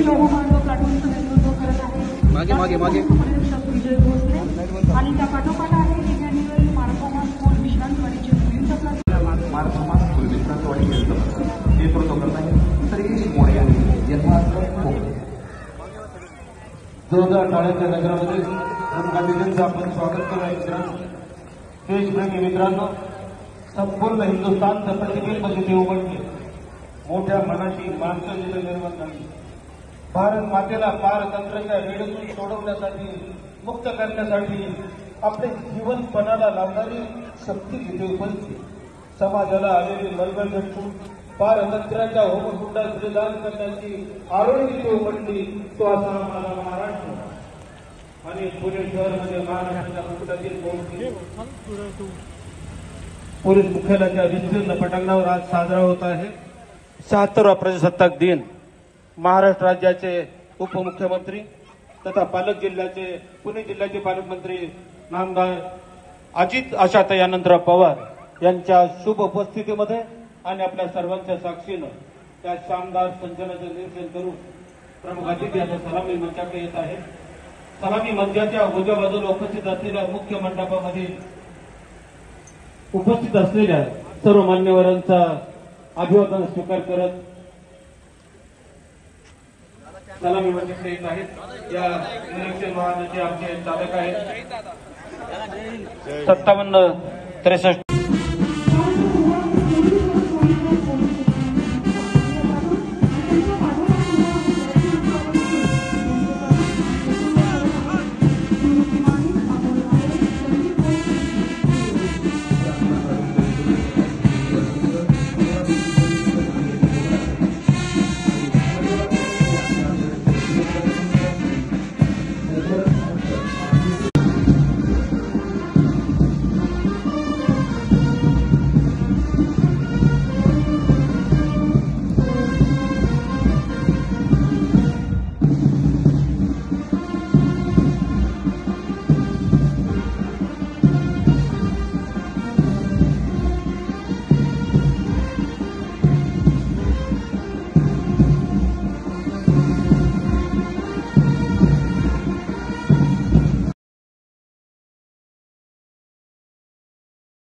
लोहमार्ग प्लाटूनचं नेतृत्व करत आहे मागे परिरक्षक विजय भोसले आणि त्या पाठोपाठ आहे इमॅन्युअल मार्कोमा स्कूल विश्रांतवाडीचे मुलींचा प्लाटून मार्कोमा स्कूल विश्रांतवाडी नेतृत्व करत आहे श्री मोर्या यांना जोरदार टाळ्यांच्या नगरामध्ये गांधीजींचं आपण स्वागत केलं आहे मित्रांनो. देशप्रेमी मित्रांनो, संपूर्ण हिंदुस्थानचं प्रतिबिंब जिथे उमटले, मोठ्या मनाची माणसं जिथे निर्माण झाली, भारत मातेला पारतंत्र्याच्या वेळेतून सोडवण्यासाठी, मुक्त करण्यासाठी आपले जीवन पणाला लावणारी शक्ती जिथे उमटली, समाजाला आलेली मलबल झटकून पारतंत्र्याच्या होमकुंडात बलिदान करण्याची आरोळी जिथे उमटली, तो असा माझा महाराष्ट्र. आणि पुणे शहरामध्ये महाराष्ट्राच्या मुकुटातील पोलीस मुख्यालयाच्या विस्तीर्ण पटांगणावर आज साजरा होत आहे 76वा प्रजासत्ताक दिन. महाराष्ट्र राज्याचे उपमुख्यमंत्री तथा पुणे जिल्ह्याचे पालकमंत्री नामदार अजित आशाताई अनंतराव पवार यांच्या शुभ उपस्थितीमध्ये आणि आपल्या सर्वांच्या साक्षीनं त्या शानदार संचलनाचे निरीक्षण करून प्रमुख अतिथी यांच्या सलामी मंचाकडे येत आहे. सलामी मंचाच्या उजव्या बाजूला उपस्थित असलेल्या मुख्य मंडपामध्ये उपस्थित असलेल्या सर्व मान्यवरांचा अभिवादन स्वीकार करत सलामी मंचाकडे येत आहेत. या निरीक्षण वाहनाचे आमचे चालक आहेत 5763.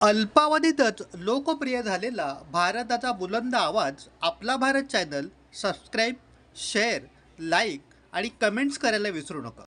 अल्पावधीतच लोकप्रिय झालेला भारताचा बुलंद आवाज आपला Bharat channel subscribe, share, like आणि कमेंट्स करायला विसरू नका.